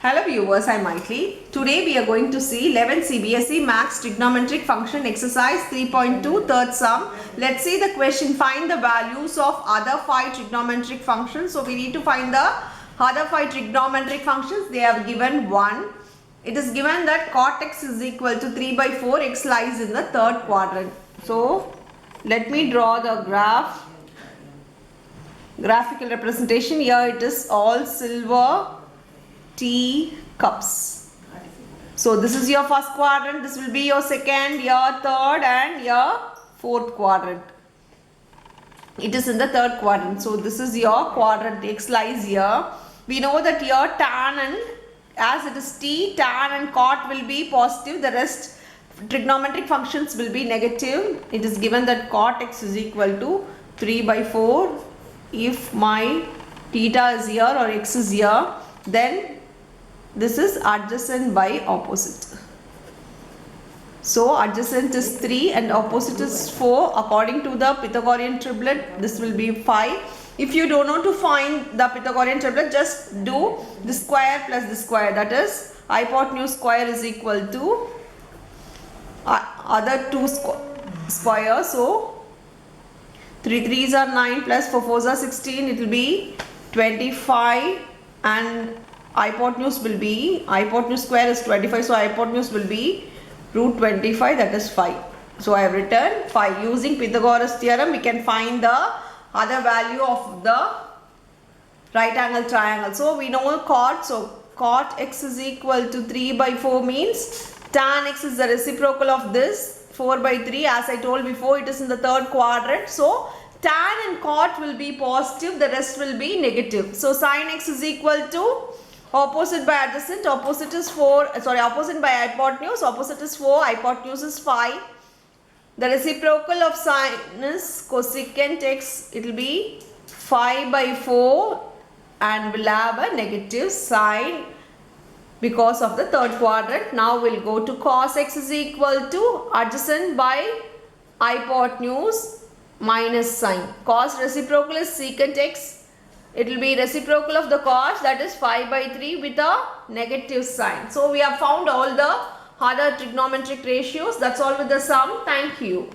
Hello viewers, I am Maithili. Today we are going to see 11 CBSE Maths Trigonometric Function Exercise 3.2 third sum. Let's see the question. Find the values of other 5 trigonometric functions. So we need to find the other 5 trigonometric functions. They have given 1. It is given that cot x is equal to 3 by 4. X lies in the third quadrant. So let me draw the graphical representation. Here it is all silver tea cups. So this is your first quadrant, this will be your second, your third and your fourth quadrant. It is in the third quadrant. So this is your quadrant, x lies here. We know that your tan and as it is t, tan and cot will be positive, the rest trigonometric functions will be negative. It is given that cot x is equal to 3 by 4. If my theta is here or x is here, then this is adjacent by opposite. So adjacent is 3 and opposite is 4. According to the Pythagorean triplet, this will be 5. If you don't know to find the Pythagorean triplet, just do the square plus the square. That is hypotenuse square is equal to other two squares. So 3 3s are 9 plus 4 4s are 16. It will be 25 and hypotenuse square is 25, so hypotenuse will be root 25, that is 5. So I have written 5. Using Pythagoras theorem we can find the other value of the right angle triangle. So we know cot, so cot x is equal to 3 by 4 means tan x is the reciprocal of this 4 by 3. As I told before, it is in the third quadrant. So tan and cot will be positive, the rest will be negative. So sin x is equal to opposite by adjacent, opposite is 4, opposite by hypotenuse, opposite is 4, hypotenuse is 5. The reciprocal of sin is cosecant x, it will be 5 by 4 and will have a negative sign because of the third quadrant. Now we'll go to cos x is equal to adjacent by hypotenuse minus sine. Cos reciprocal is secant x. It will be reciprocal of the cos, that is 5 by 3 with a negative sign. So we have found all the other trigonometric ratios. That's all with the sum. Thank you.